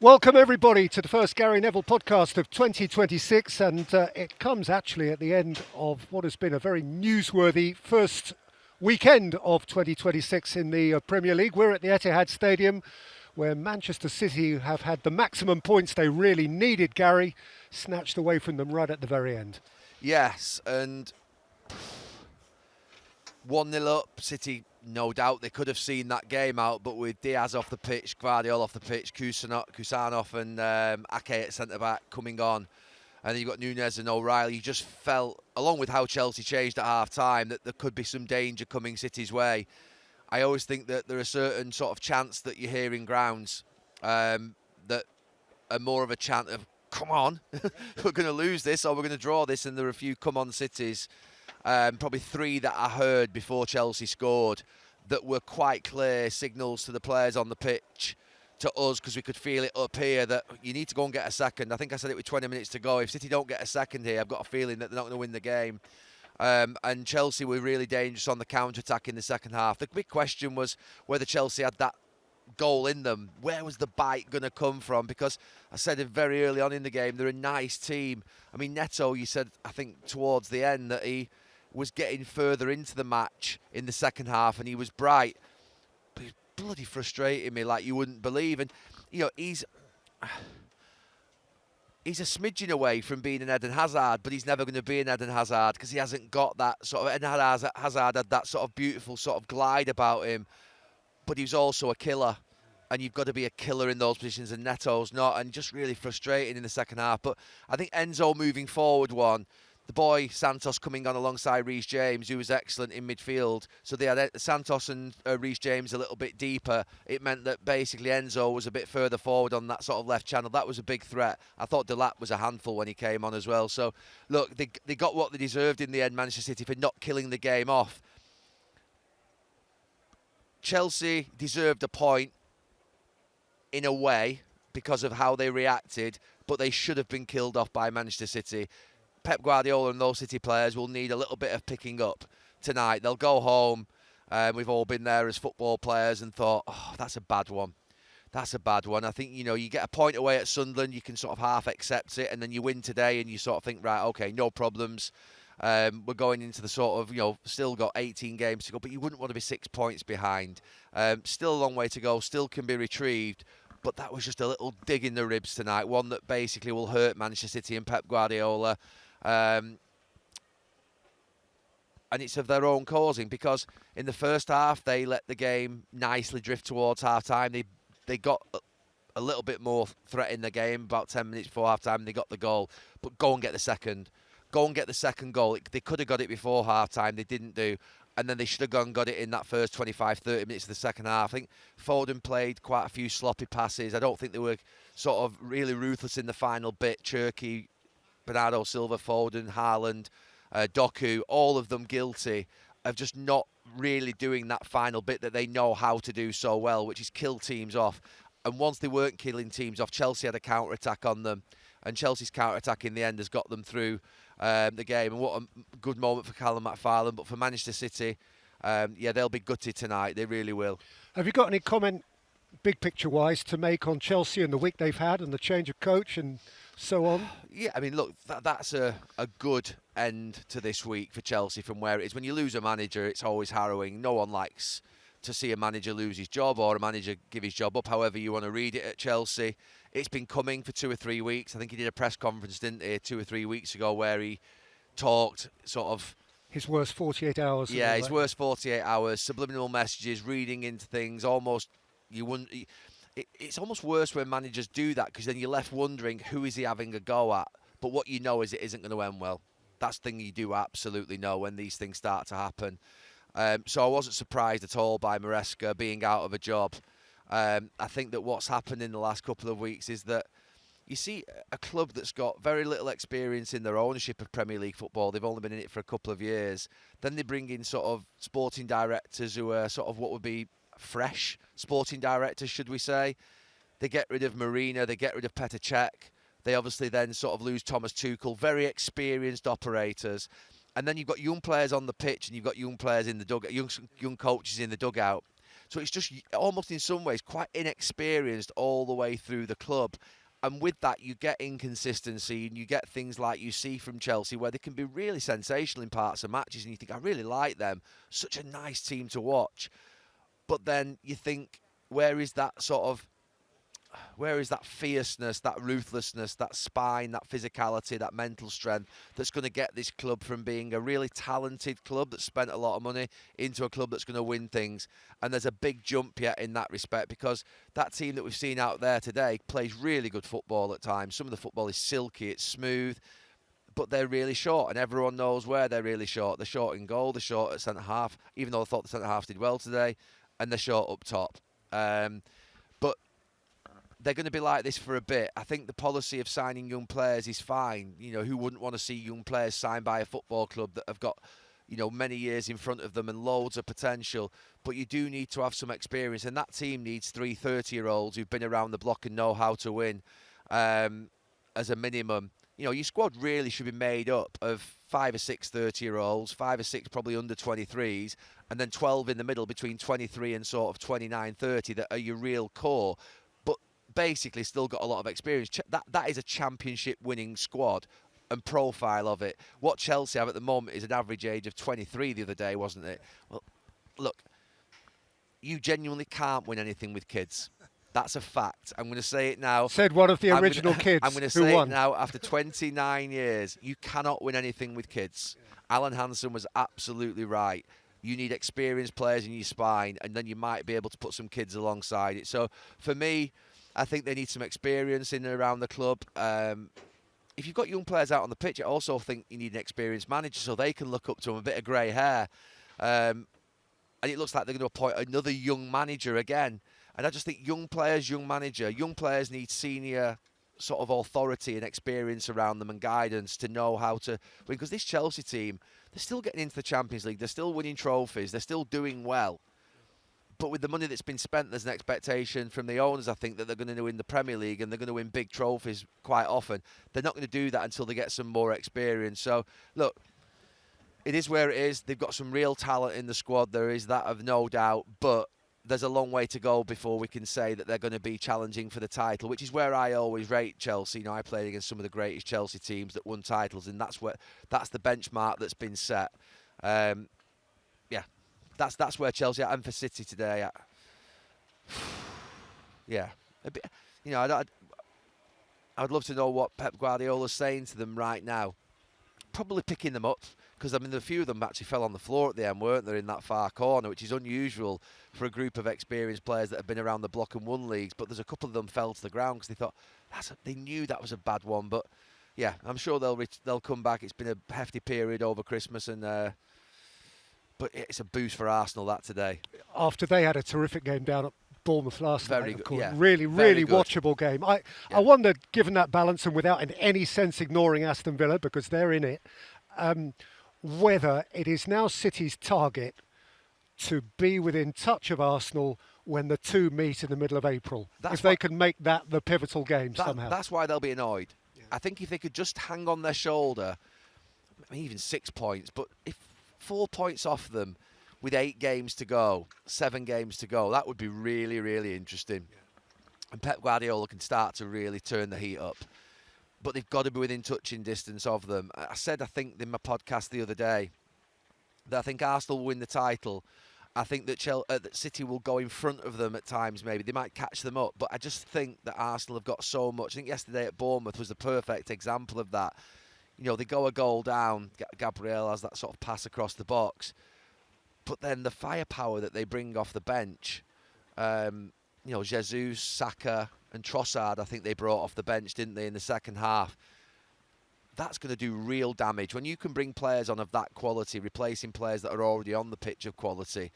Welcome everybody to the first Gary Neville podcast of 2026, and it comes actually at the end of what has been a very newsworthy first weekend of 2026 in the Premier League. We're at the Etihad Stadium where Manchester City have had the maximum points they really needed, Gary, snatched away from them right at the very end. Yes, and 1-0 up, City, no doubt they could have seen that game out, but with Diaz off the pitch, Guardiola off the pitch, Kusanov and Ake at centre-back coming on, and then you've got Nunez and O'Reilly, you just felt, along with how Chelsea changed at half-time, that there could be some danger coming City's way. I always think that there are certain sort of chants that you hear in grounds that are more of a chant of, come on, we're going to lose this or we're going to draw this, and there are a few come-on Cities. Probably three that I heard before Chelsea scored that were quite clear signals to the players on the pitch, to us, because we could feel it up here, that you need to go and get a second. I think I said it with 20 minutes to go. If City don't get a second here, I've got a feeling that they're not going to win the game. And Chelsea were really dangerous on the counter-attack in the second half. The big question was whether Chelsea had that goal in them. Where was the bite going to come from? Because I said it very early on in the game, they're a nice team. I mean, Neto, you said, I think, towards the end that he was getting further into the match in the second half and he was bright. But he's bloody frustrating me like you wouldn't believe. And, you know, he's a smidgen away from being an Eden Hazard, but he's never going to be an Eden Hazard because he hasn't got that sort of... Eden Hazard had that sort of beautiful sort of glide about him, but he's also a killer. And you've got to be a killer in those positions, and Neto's not, and just really frustrating in the second half. But I think Enzo moving forward the boy Santos coming on alongside Reece James, who was excellent in midfield. So they had Santos and Reece James a little bit deeper. It meant that basically Enzo was a bit further forward on that sort of left channel. That was a big threat. I thought Delap was a handful when he came on as well. So, look, they got what they deserved in the end, Manchester City, for not killing the game off. Chelsea deserved a point in a way because of how they reacted, but they should have been killed off by Manchester City. Pep Guardiola and those City players will need a little bit of picking up tonight. They'll go home. We've all been there as football players and thought, oh, that's a bad one. That's a bad one. I think, you know, you get a point away at Sunderland, you can sort of half accept it, and then you win today and you sort of think, right, okay, no problems. We're going into the sort of, you know, still got 18 games to go, but you wouldn't want to be 6 points behind. Still a long way to go, still can be retrieved. But that was just a little dig in the ribs tonight, one that basically will hurt Manchester City and Pep Guardiola. And it's of their own causing, because in the first half they let the game nicely drift towards half-time. They got a little bit more threat in the game, about 10 minutes before half-time, and they got the goal. But go and get the second. Go and get the second goal. They could have got it before half-time. They didn't do. And then they should have gone and got it in that first 25, 30 minutes of the second half. I think Foden played quite a few sloppy passes. I don't think they were sort of really ruthless in the final bit. Cherky, Bernardo Silva, Foden, Haaland, Doku, all of them guilty of just not really doing that final bit that they know how to do so well, which is kill teams off. And once they weren't killing teams off, Chelsea had a counter-attack on them. And Chelsea's counter-attack in the end has got them through the game. And what a good moment for Callum McFarlane. But for Manchester City, they'll be gutted tonight. They really will. Have you got any comment, big picture-wise, to make on Chelsea and the week they've had and the change of coach and so on? Yeah, I mean, look, that's a good end to this week for Chelsea from where it is. When you lose a manager, it's always harrowing. No one likes to see a manager lose his job or a manager give his job up, however you want to read it at Chelsea. It's been coming for 2 or 3 weeks. I think he did a press conference, didn't he, 2 or 3 weeks ago, where he talked sort of... His worst 48 hours. Yeah, his worst 48 hours, subliminal messages, reading into things, almost... You wouldn't... It's almost worse when managers do that, because then you're left wondering, who is he having a go at? But what you know is it isn't going to end well. That's the thing you do absolutely know when these things start to happen. So I wasn't surprised at all by Maresca being out of a job. I think that what's happened in the last couple of weeks is that you see a club that's got very little experience in their ownership of Premier League football. They've only been in it for a couple of years. Then they bring in sort of sporting directors who are sort of what would be fresh sporting directors, should we say. They get rid of Marina, they get rid of Petr Cech. They obviously then sort of lose Thomas Tuchel, very experienced operators. And then you've got young players on the pitch and you've got young players in the dugout, young coaches in the dugout. So it's just almost in some ways quite inexperienced all the way through the club. And with that, you get inconsistency and you get things like you see from Chelsea where they can be really sensational in parts of matches and you think, I really like them. Such a nice team to watch. But then you think, where is that fierceness, that ruthlessness, that spine, that physicality, that mental strength that's going to get this club from being a really talented club that spent a lot of money into a club that's going to win things? And there's a big jump yet in that respect, because that team that we've seen out there today plays really good football at times. Some of the football is silky, it's smooth, but they're really short, and everyone knows where they're really short. They're short in goal, they're short at centre-half, even though I thought the centre-half did well today, and they're short up top. But they're going to be like this for a bit. I think the policy of signing young players is fine. You know, who wouldn't want to see young players signed by a football club that have got, you know, many years in front of them and loads of potential? But you do need to have some experience, and that team needs 3 30-year-olds who've been around the block and know how to win as a minimum. You know, your squad really should be made up of 5 or 6 30-year-olds, 5 or 6 probably under 23s, and then 12 in the middle between 23 and sort of 29, 30 that are your real core. Basically still got a lot of experience. That is a championship winning squad and profile of it. What Chelsea have at the moment is an average age of 23 the other day, wasn't it? Well, look, you genuinely can't win anything with kids. That's a fact. I'm going to say it now. Said one of the original kids. I'm going to say it now. After 29 years, you cannot win anything with kids. Alan Hansen was absolutely right. You need experienced players in your spine, and then you might be able to put some kids alongside it. So for me, I think they need some experience in and around the club. If you've got young players out on the pitch, I also think you need an experienced manager so they can look up to them, a bit of grey hair. And it looks like they're going to appoint another young manager again. And I just think young players, young manager, young players need senior sort of authority and experience around them and guidance to know how to win. Because this Chelsea team, they're still getting into the Champions League. They're still winning trophies. They're still doing well. But with the money that's been spent, there's an expectation from the owners, I think, that they're going to win the Premier League and they're going to win big trophies quite often. They're not going to do that until they get some more experience. So, look, it is where it is. They've got some real talent in the squad. There is that, of no doubt. But there's a long way to go before we can say that they're going to be challenging for the title, which is where I always rate Chelsea. You know, I played against some of the greatest Chelsea teams that won titles, and that's the benchmark that's been set. That's where Chelsea are. And for City today, yeah, a bit, you know, I'd love to know what Pep Guardiola's saying to them right now. Probably picking them up, because I mean, a few of them actually fell on the floor at the end, weren't they, in that far corner, which is unusual for a group of experienced players that have been around the block and won leagues. But there's a couple of them fell to the ground because they thought they knew that was a bad one. But yeah, I'm sure they'll come back. It's been a hefty period over Christmas, and but it's a boost for Arsenal that today. After they had a terrific game down at Bournemouth last night, of course. Yeah. Really watchable game. I wonder, given that balance and without in any sense ignoring Aston Villa, because they're in it, whether it is now City's target to be within touch of Arsenal when the two meet in the middle of April. If they can make that the pivotal game somehow. That's why they'll be annoyed. Yeah. I think if they could just hang on their shoulder, I mean, even 6 points, but if 4 points off them with 8 games to go, 7 games to go, that would be really, really interesting. Yeah. And Pep Guardiola can start to really turn the heat up. But they've got to be within touching distance of them. I said, I think, in my podcast the other day, that I think Arsenal will win the title. I think that City will go in front of them at times, maybe. They might catch them up. But I just think that Arsenal have got so much. I think yesterday at Bournemouth was the perfect example of that. You know, they go a goal down. Gabriel has that sort of pass across the box. But then the firepower that they bring off the bench, you know, Jesus, Saka and Trossard, I think they brought off the bench, didn't they, in the second half? That's going to do real damage. When you can bring players on of that quality, replacing players that are already on the pitch of quality,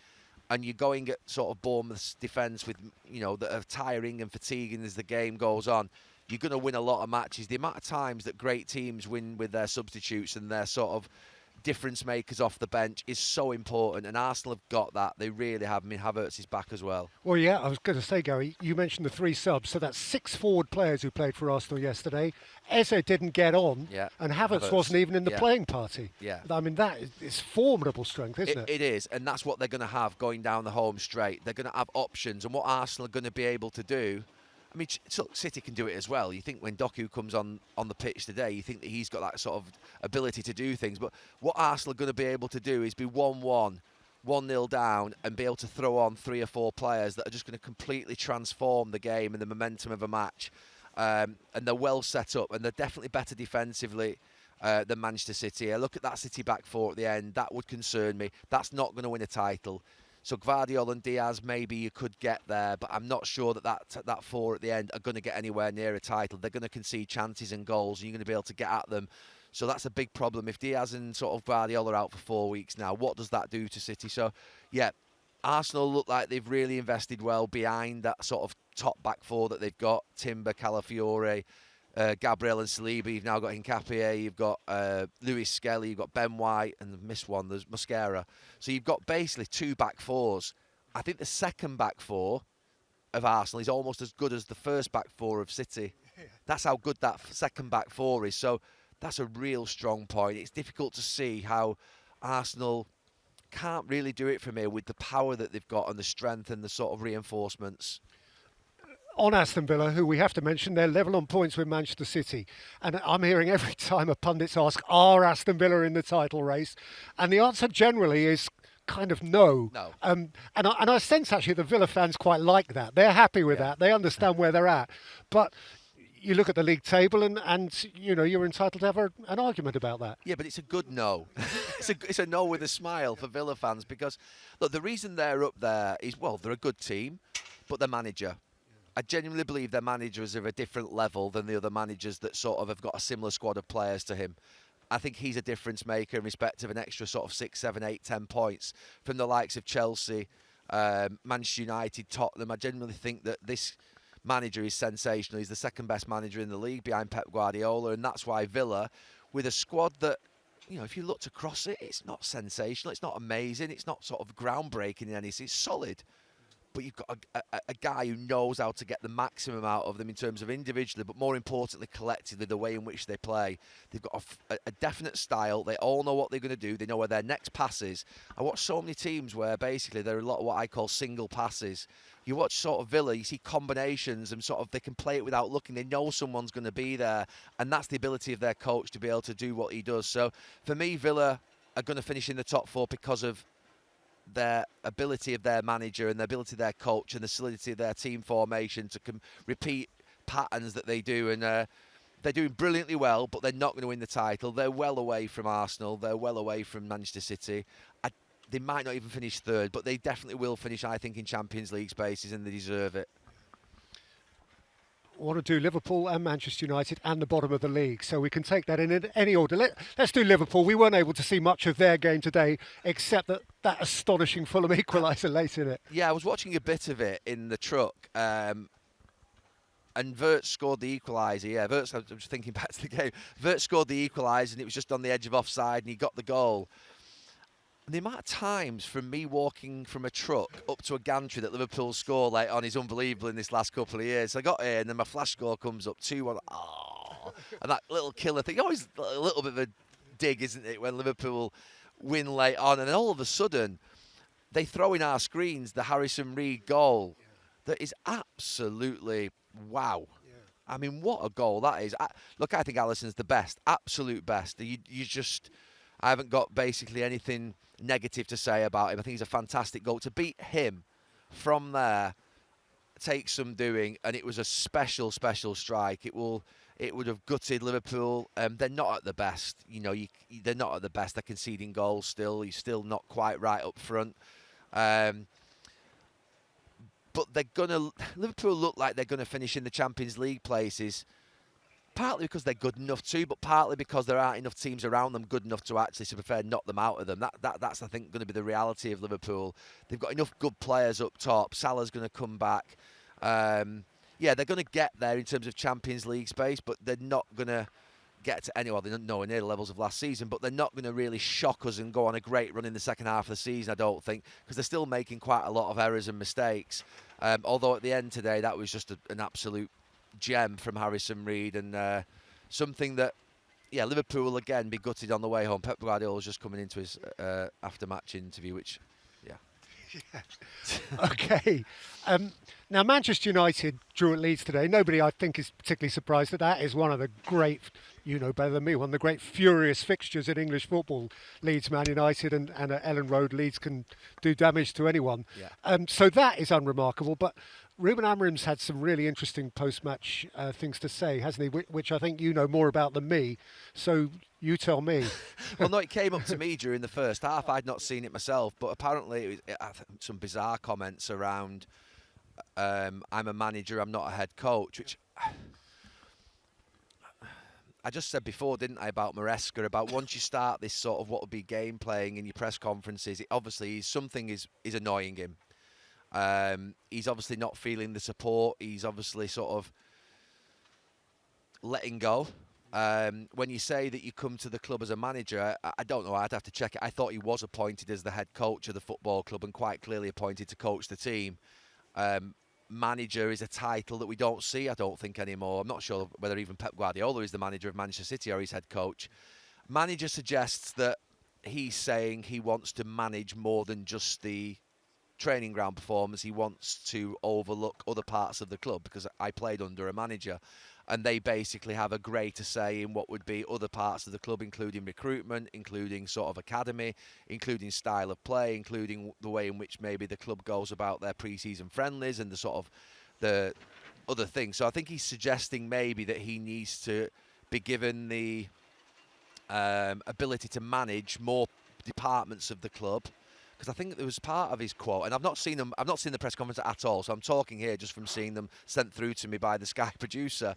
and you're going at sort of Bournemouth's defence with, you know, that are tiring and fatiguing as the game goes on, you're going to win a lot of matches. The amount of times that great teams win with their substitutes and their sort of difference makers off the bench is so important, and Arsenal have got that. They really have. I mean, Havertz is back as well. Well, yeah, I was going to say, Gary, you mentioned the 3 subs, so that's 6 forward players who played for Arsenal yesterday. Eze didn't get on, and Havertz wasn't even in the playing party. Yeah. I mean, that is formidable strength, isn't it? It is, and that's what they're going to have going down the home straight. They're going to have options, and what Arsenal are going to be able to do. I mean, City can do it as well. You think when Doku comes on the pitch today, you think that he's got that sort of ability to do things. But what Arsenal are going to be able to do is be 1-1, 1-0 down, and be able to throw on 3 or 4 players that are just going to completely transform the game and the momentum of a match. And they're well set up, and they're definitely better defensively than Manchester City. I look at that City back 4 at the end. That would concern me. That's not going to win a title. So Gvardiol and Diaz, maybe you could get there, but I'm not sure that 4 at the end are going to get anywhere near a title. They're going to concede chances and goals, and you're going to be able to get at them. So that's a big problem. If Diaz and sort of Gvardiol are out for 4 weeks now, what does that do to City? So, yeah, Arsenal look like they've really invested well behind that sort of top back 4 that they've got. Timber, Calafiore, Gabriel and Saliba. You've now got Hincapié, you've got Lewis Skelly, you've got Ben White, and the missed one, there's Maresca. So you've got basically 2 back 4s. I think the second back 4 of Arsenal is almost as good as the first back 4 of City. That's how good that second back 4 is. So that's a real strong point. It's difficult to see how Arsenal can't really do it from here with the power that they've got and the strength and the sort of reinforcements. On Aston Villa, who we have to mention, they're level on points with Manchester City. And I'm hearing every time a pundits ask, are Aston Villa in the title race? And the answer generally is kind of no. And I sense actually the Villa fans quite like that. They're happy with that. They understand where they're at. But you look at the league table and you know, you're entitled to have an argument about that. Yeah, but it's a good no. It's a no with a smile for Villa fans because, look, the reason they're up there is, well, they're a good team, but their manager. I genuinely believe their manager is of a different level than the other managers that sort of have got a similar squad of players to him. I think he's a difference maker in respect of an extra sort of 6, 7, 8, 10 points from the likes of Chelsea, Manchester United, Tottenham. I genuinely think that this manager is sensational. He's the second best manager in the league behind Pep Guardiola, and that's why Villa, with a squad that, you know, if you looked across it, it's not sensational, it's not amazing, it's not sort of groundbreaking in any sense, it's solid. But you've got a guy who knows how to get the maximum out of them in terms of individually, but more importantly, collectively, the way in which they play. They've got a definite style. They all know what they're going to do. They know where their next pass is. I watch so many teams where basically there are a lot of what I call single passes. You watch sort of Villa, you see combinations and sort of they can play it without looking. They know someone's going to be there, and that's the ability of their coach to be able to do what he does. So for me, Villa are going to finish in the top 4 because of their ability of their manager and the ability of their coach and the solidity of their team formation to repeat patterns that they do. And they're doing brilliantly well, but they're not going to win the title. They're well away from Arsenal. They're well away from Manchester City. They might not even finish 3rd, but they definitely will finish, I think, in Champions League spaces, and they deserve it. Want to do Liverpool and Manchester United and the bottom of the league, so we can take that in any order. Let's do Liverpool. We weren't able to see much of their game today, except that astonishing Fulham equaliser late in it. Yeah, I was watching a bit of it in the truck, and Wirtz scored the equaliser. Yeah, Wirtz, I was thinking back to the game. Wirtz scored the equaliser, and it was just on the edge of offside, and he got the goal. And the amount of times from me walking from a truck up to a gantry that Liverpool score late on is unbelievable in this last couple of years. So I got here and then my flash score comes up 2-1. Oh, and that little killer thing, always a little bit of a dig, isn't it, when Liverpool win late on. And then all of a sudden, they throw in our screens the Harrison Reed goal that is absolutely wow. I mean, what a goal that is. Look, I think Alisson's the best, absolute best. I haven't got basically anything negative to say about him. I think he's a fantastic goal. To beat him from there takes some doing, and it was a special, special strike. It would have gutted Liverpool. They're not at the best. You know, they're not at the best. They're conceding goals still. He's still not quite right up front. But Liverpool look like they're gonna finish in the Champions League places. Partly because they're good enough to, but partly because there aren't enough teams around them good enough to actually, to prefer, knock them out of them. That's I think, going to be the reality of Liverpool. They've got enough good players up top. Salah's going to come back. They're going to get there in terms of Champions League space, but they're not going to get to anywhere. They're nowhere near the levels of last season, but they're not going to really shock us and go on a great run in the second half of the season, I don't think, because they're still making quite a lot of errors and mistakes. Although at the end today, that was just an absolute gem from Harrison Reed, and something that, yeah, Liverpool will again be gutted on the way home. Pep Guardiola's just coming into his after-match interview, which, yeah. Okay. Now, Manchester United drew at Leeds today. Nobody, I think, is particularly surprised that is one of the great, you know better than me, one of the great furious fixtures in English football. Leeds, Man United, and at Ellen Road, Leeds can do damage to anyone. Yeah. So that is unremarkable. But Ruben Amorim's had some really interesting post-match things to say, hasn't he? Which I think you know more about than me. So you tell me. Well, no, it came up to me during the first half. I'd not seen it myself, but apparently it was some bizarre comments around I'm a manager, I'm not a head coach, which I just said before, didn't I, about Maresca, about once you start this sort of what would be game playing in your press conferences, it obviously something is annoying him. He's obviously not feeling the support. He's obviously sort of letting go. When you say that you come to the club as a manager, I don't know, I'd have to check it. I thought he was appointed as the head coach of the football club and quite clearly appointed to coach the team. Manager is a title that we don't see, I don't think, anymore. I'm not sure whether even Pep Guardiola is the manager of Manchester City or he's head coach. Manager suggests that he's saying he wants to manage more than just the training ground performance. He wants to overlook other parts of the club, because I played under a manager and they basically have a greater say in what would be other parts of the club, including recruitment, including sort of academy, including style of play, including the way in which maybe the club goes about their pre-season friendlies and the sort of the other things. So I think he's suggesting maybe that he needs to be given the ability to manage more departments of the club. Because I think there was part of his quote, and I've not seen the press conference at all, so I'm talking here just from seeing them sent through to me by the Sky producer,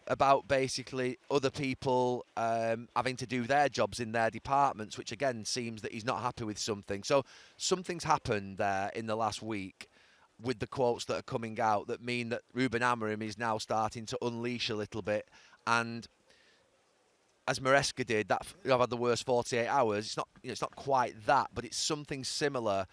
about basically other people having to do their jobs in their departments, which again seems that he's not happy with something. So something's happened there in the last week with the quotes that are coming out that mean that Ruben Amorim is now starting to unleash a little bit, and as Maresca did, that I've had the worst 48 hours. It's not quite that, but it's something similar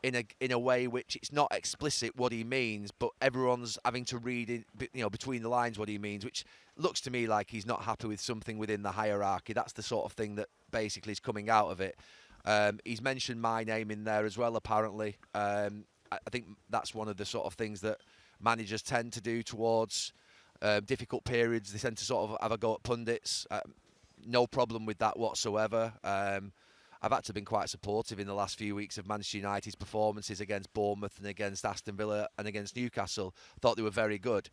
in a way which it's not explicit what he means, but everyone's having to read it, between the lines what he means, which looks to me like he's not happy with something within the hierarchy. That's the sort of thing that basically is coming out of it. He's mentioned my name in there as well, apparently. I think that's one of the sort of things that managers tend to do towards difficult periods. They tend to sort of have a go at pundits. No problem with that whatsoever. I've actually been quite supportive in the last few weeks of Manchester United's performances against Bournemouth and against Aston Villa and against Newcastle. Thought they were very good.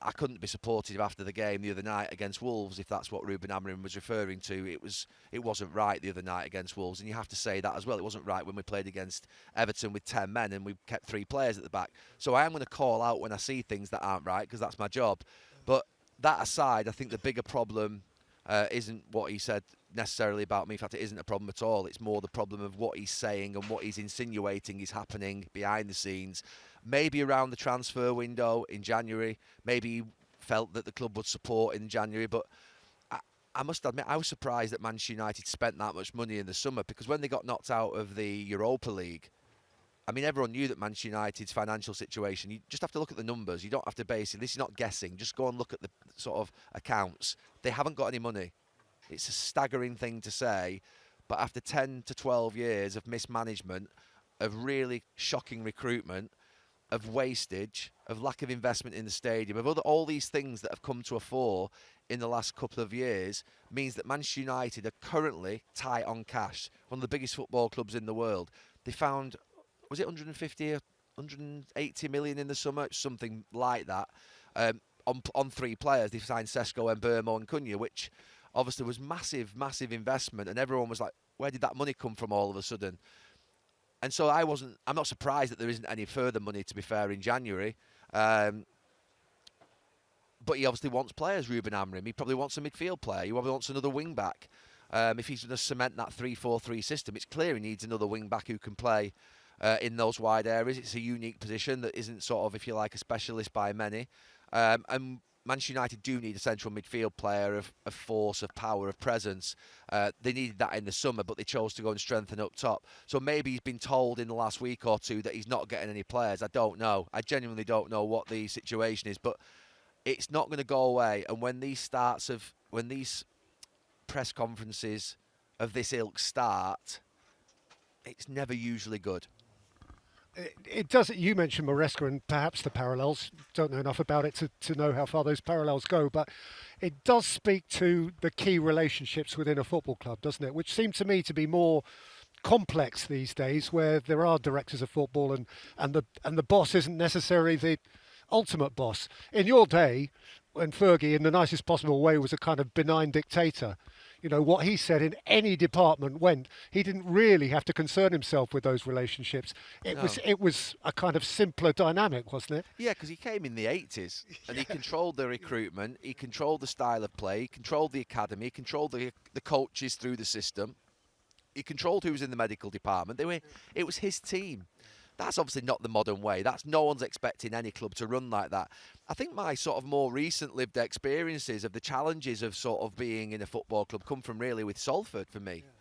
I couldn't be supportive after the game the other night against Wolves, if that's what Ruben Amorim was referring to. It wasn't right the other night against Wolves, and you have to say that as well. It wasn't right when we played against Everton with 10 men and we kept 3 players at the back. So I am going to call out when I see things that aren't right, because that's my job. But that aside, I think the bigger problem isn't what he said necessarily about me. In fact, it isn't a problem at all. It's more the problem of what he's saying and what he's insinuating is happening behind the scenes. Maybe around the transfer window in January. Maybe he felt that the club would support in January. But I must admit, I was surprised that Manchester United spent that much money in the summer, because when they got knocked out of the Europa League, I mean, everyone knew that Manchester United's financial situation, you just have to look at the numbers. You don't have to base it. This is not guessing. Just go and look at the sort of accounts. They haven't got any money. It's a staggering thing to say, but after 10 to 12 years of mismanagement, of really shocking recruitment, of wastage, of lack of investment in the stadium, of all these things that have come to a fore in the last couple of years, means that Manchester United are currently tight on cash. One of the biggest football clubs in the world. They found, was it 150 or 180 million in the summer? Something like that. On 3 players. They signed Sesko and Burmo and Cunha, which obviously was massive investment, and everyone was like, where did that money come from all of a sudden? And so I'm not surprised that there isn't any further money, to be fair, in January. But he obviously wants players, Ruben Amorim. He probably wants a midfield player. He probably wants another wing-back. If he's going to cement that 3-4-3 system, it's clear he needs another wing-back who can play in those wide areas. It's a unique position that isn't sort of, if you like, a specialist by many. And Manchester United do need a central midfield player of force, of power, of presence. They needed that in the summer, but they chose to go and strengthen up top. So maybe he's been told in the last week or two that he's not getting any players. I don't know. I genuinely don't know what the situation is, but it's not going to go away. And when these press conferences of this ilk start, it's never usually good. It does. You mentioned Maresca and perhaps the parallels. Don't know enough about it to know how far those parallels go, but it does speak to the key relationships within a football club, doesn't it? Which seem to me to be more complex these days, where there are directors of football and the boss isn't necessarily the ultimate boss. In your day, when Fergie, in the nicest possible way, was a kind of benign dictator, you know, what he said in any department went. He didn't really have to concern himself with those relationships. It was a kind of simpler dynamic, wasn't it? Yeah, because he came in the 80s and he controlled the recruitment, he controlled the style of play, he controlled the academy, he controlled the coaches through the system, he controlled who was in the medical department. It was his team. That's obviously not the modern way. No one's expecting any club to run like that. I think my sort of more recent lived experiences of the challenges of sort of being in a football club come from really with Salford for me. Yeah.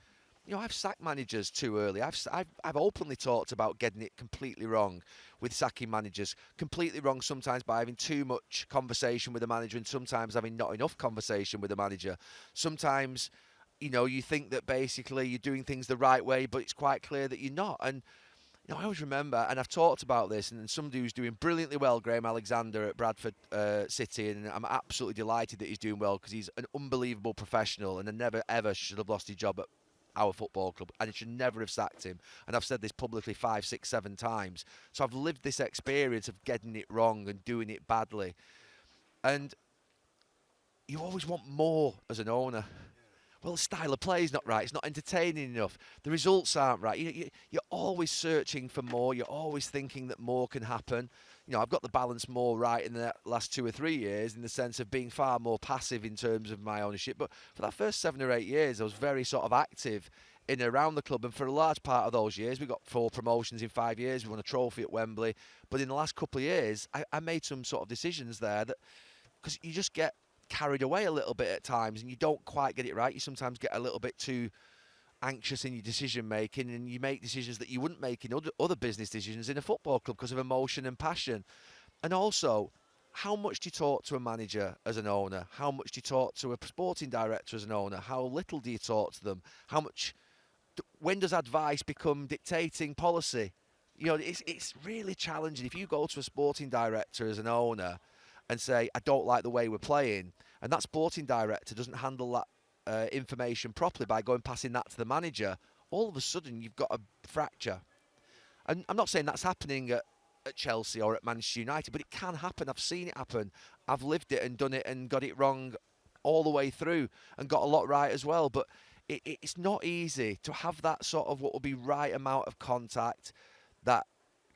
You know, I've sacked managers too early. I've openly talked about getting it completely wrong with sacking managers. Completely wrong sometimes by having too much conversation with the manager and sometimes having not enough conversation with the manager. Sometimes, you know, you think that basically you're doing things the right way, but it's quite clear that you're not. And you know, I always remember, and I've talked about this, and somebody who's doing brilliantly well, Graham Alexander at Bradford City, and I'm absolutely delighted that he's doing well because he's an unbelievable professional and I never, ever should have lost his job at our football club, and it should never have sacked him. And I've said this publicly 5, 6, 7 times. So I've lived this experience of getting it wrong and doing it badly. And you always want more as an owner. Well, the style of play is not right. It's not entertaining enough. The results aren't right. You're always searching for more. You're always thinking that more can happen. You know, I've got the balance more right in the last 2 or 3 years in the sense of being far more passive in terms of my ownership. But for that first 7 or 8 years, I was very sort of active in and around the club. And for a large part of those years, we got 4 promotions in 5 years. We won a trophy at Wembley. But in the last couple of years, I made some sort of decisions there that, because you just get carried away a little bit at times and you don't quite get it right. You sometimes get a little bit too anxious in your decision making and you make decisions that you wouldn't make in other business decisions in a football club because of emotion and passion. And also, how much do you talk to a manager as an owner? How much do you talk to a sporting director as an owner? How little do you talk to them? When does advice become dictating policy? You know, it's really challenging. If you go to a sporting director as an owner and say, I don't like the way we're playing, and that sporting director doesn't handle that information properly by passing that to the manager, all of a sudden you've got a fracture. And I'm not saying that's happening at Chelsea or at Manchester United, but it can happen. I've seen it happen. I've lived it and done it and got it wrong all the way through and got a lot right as well. But it's not easy to have that sort of what will be right amount of contact, that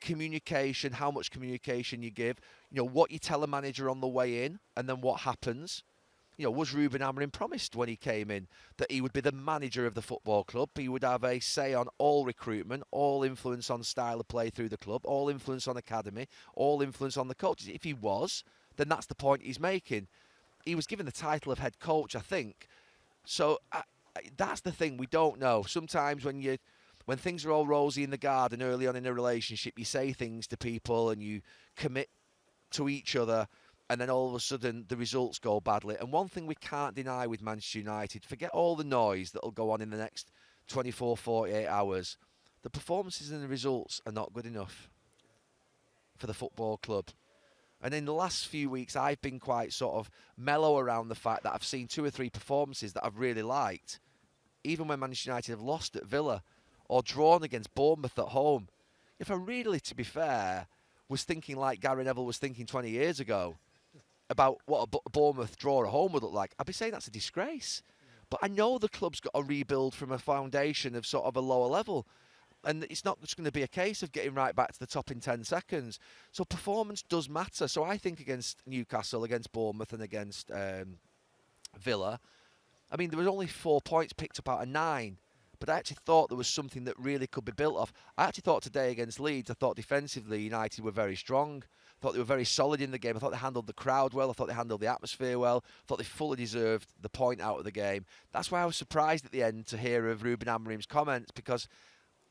communication, how much communication you give, you know, what you tell a manager on the way in and then what happens. You know, was Ruben Amorim promised when he came in that he would be the manager of the football club? He would have a say on all recruitment, all influence on style of play through the club, all influence on academy, all influence on the coaches. If he was, then that's the point he's making. He was given the title of head coach, I think. So that's the thing, we don't know. Sometimes when things are all rosy in the garden early on in a relationship, you say things to people and you commit to each other, and then all of a sudden the results go badly. And one thing we can't deny with Manchester United, forget all the noise that'll go on in the next 24, 48 hours, the performances and the results are not good enough for the football club. And in the last few weeks, I've been quite sort of mellow around the fact that I've seen 2 or 3 performances that I've really liked, even when Manchester United have lost at Villa or drawn against Bournemouth at home. If I really, to be fair, was thinking like Gary Neville was thinking 20 years ago about what a Bournemouth draw at home would look like, I'd be saying that's a disgrace. But I know the club's got to rebuild from a foundation of sort of a lower level. And it's not just going to be a case of getting right back to the top in 10 seconds. So performance does matter. So I think against Newcastle, against Bournemouth and against Villa, I mean, there was only 4 points picked up out of 9. But I actually thought there was something that really could be built off. I actually thought today against Leeds, I thought defensively United were very strong. thought they were very solid in the game. I thought they handled the crowd well. I thought they handled the atmosphere well. I thought they fully deserved the point out of the game. That's why I was surprised at the end to hear of Ruben Amorim's comments, because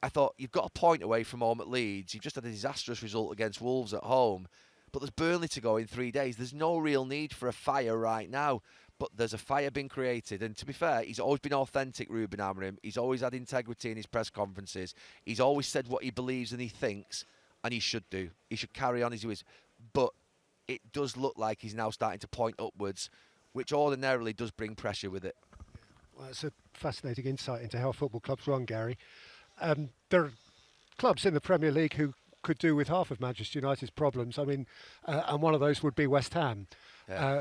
I thought, you've got a point away from home at Leeds. You've just had a disastrous result against Wolves at home. But there's Burnley to go in 3 days. There's no real need for a fire right now. But there's a fire being created. And to be fair, he's always been authentic, Ruben Amorim. He's always had integrity in his press conferences. He's always said what he believes and he thinks, and he should do. He should carry on as he is. But it does look like he's now starting to point upwards, which ordinarily does bring pressure with it. Well, it's a fascinating insight into how football clubs run, Gary. There are clubs in the Premier League who could do with half of Manchester United's problems. I mean, and one of those would be West Ham.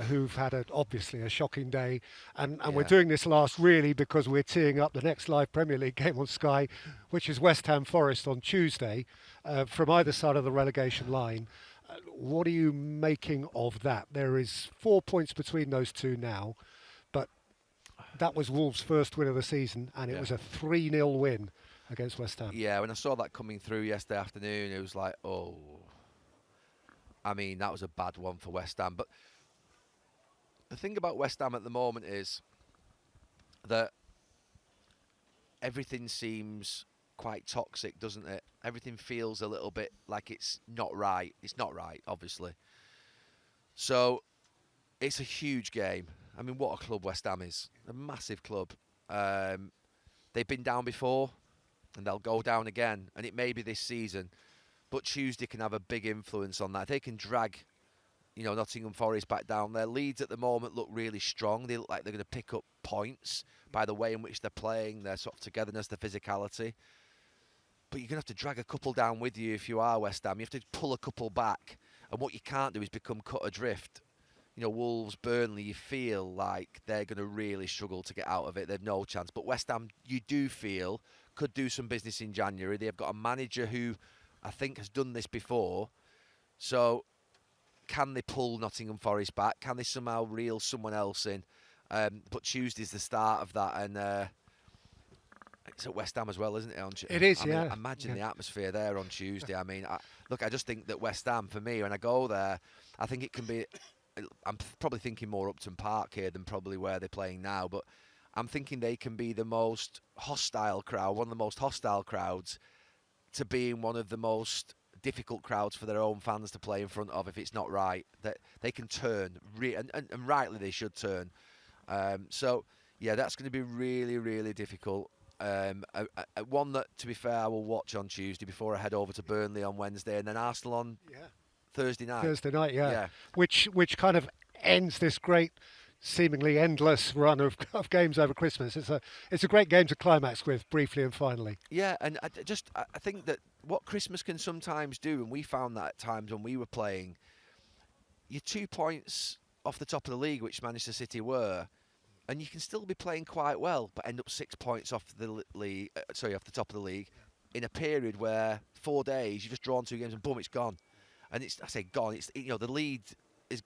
Who've had obviously a shocking day, and we're doing this last really because we're teeing up the next live Premier League game on Sky, which is West Ham Forest on Tuesday, from either side of the relegation line. What are you making of that? There is 4 points between those two now, but that was Wolves' first win of the season, and it was a 3-0 win against West Ham. Yeah, when I saw that coming through yesterday afternoon, it was like, oh, I mean, that was a bad one for West Ham. But the thing about West Ham at the moment is that everything seems quite toxic, doesn't it? Everything feels a little bit like it's not right. It's not right, obviously. So it's a huge game. I mean, what a club West Ham is. A massive club. They've been down before, and they'll go down again. And it may be this season. But Tuesday can have a big influence on that. They can drag, Nottingham Forest back down. Their Leeds at the moment look really strong. They look like they're going to pick up points by the way in which they're playing, their sort of togetherness, their physicality. But you're going to have to drag a couple down with you if you are West Ham. You have to pull a couple back. And what you can't do is become cut adrift. Wolves, Burnley, you feel like they're going to really struggle to get out of it. They've no chance. But West Ham, you do feel, could do some business in January. They've got a manager who I think has done this before. So can they pull Nottingham Forest back? Can they somehow reel someone else in? But Tuesday's the start of that, and it's at West Ham as well, isn't it? It is, I mean, imagine the atmosphere there on Tuesday. I mean, I just think that West Ham, for me, when I go there, I think it can be. I'm probably thinking more Upton Park here than probably where they're playing now, but I'm thinking they can be the most hostile crowd, one of the most hostile crowds, to being one of the most difficult crowds for their own fans to play in front of if it's not right. That they can turn, and rightly they should turn. So, yeah, that's going to be really, really difficult. One that, to be fair, I will watch on Tuesday before I head over to Burnley on Wednesday, and then Arsenal on Thursday night. Thursday night, yeah. Which kind of ends this great, seemingly endless run of games over Christmas. It's a great game to climax with, briefly and finally. Yeah, and I think that what Christmas can sometimes do, and we found that at times when we were playing, you're 2 points off the top of the league, which Manchester City were, and you can still be playing quite well, but end up 6 points off the league. Off the top of the league, in a period where 4 days you've just drawn 2 games and boom, it's gone. And I say gone. It's the lead is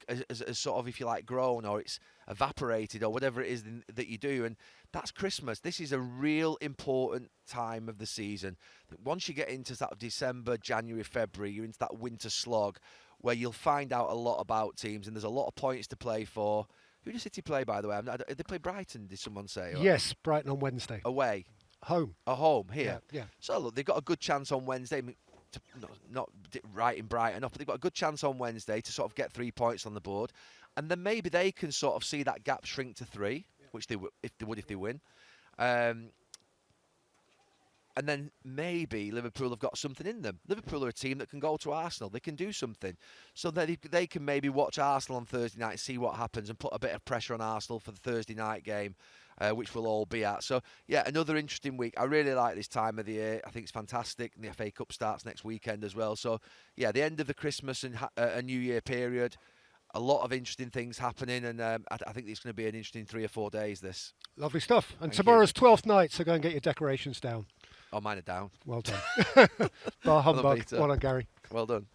sort of, if you like, grown, or it's evaporated, or whatever it is that you do. And that's Christmas. This is a real important time of the season. Once you get into that December, January, February, you're into that winter slog where you'll find out a lot about teams, and there's a lot of points to play for. Who does City play, by the way? They play Brighton, did someone say? Yes, Brighton on Wednesday. Away. Home. Home, here. Yeah. So, look, they've got a good chance on Wednesday. Not right in Brighton up, but they've got a good chance on Wednesday to sort of get 3 points on the board, and then maybe they can sort of see that gap shrink to 3, which they would if they win, and then maybe Liverpool have got something in them. Liverpool are a team that can go to Arsenal. They can do something, so that they can maybe watch Arsenal on Thursday night, see what happens, and put a bit of pressure on Arsenal for the Thursday night game. Which we'll all be at. So, yeah, another interesting week. I really like this time of the year. I think it's fantastic. And the FA Cup starts next weekend as well. So, yeah, the end of the Christmas and New Year period, a lot of interesting things happening. And I think it's going to be an interesting 3 or 4 days, this. Lovely stuff. And tomorrow's 12th night, so go and get your decorations down. Oh, mine are down. Well done. Bar humbug. Well done, Gary. Well done.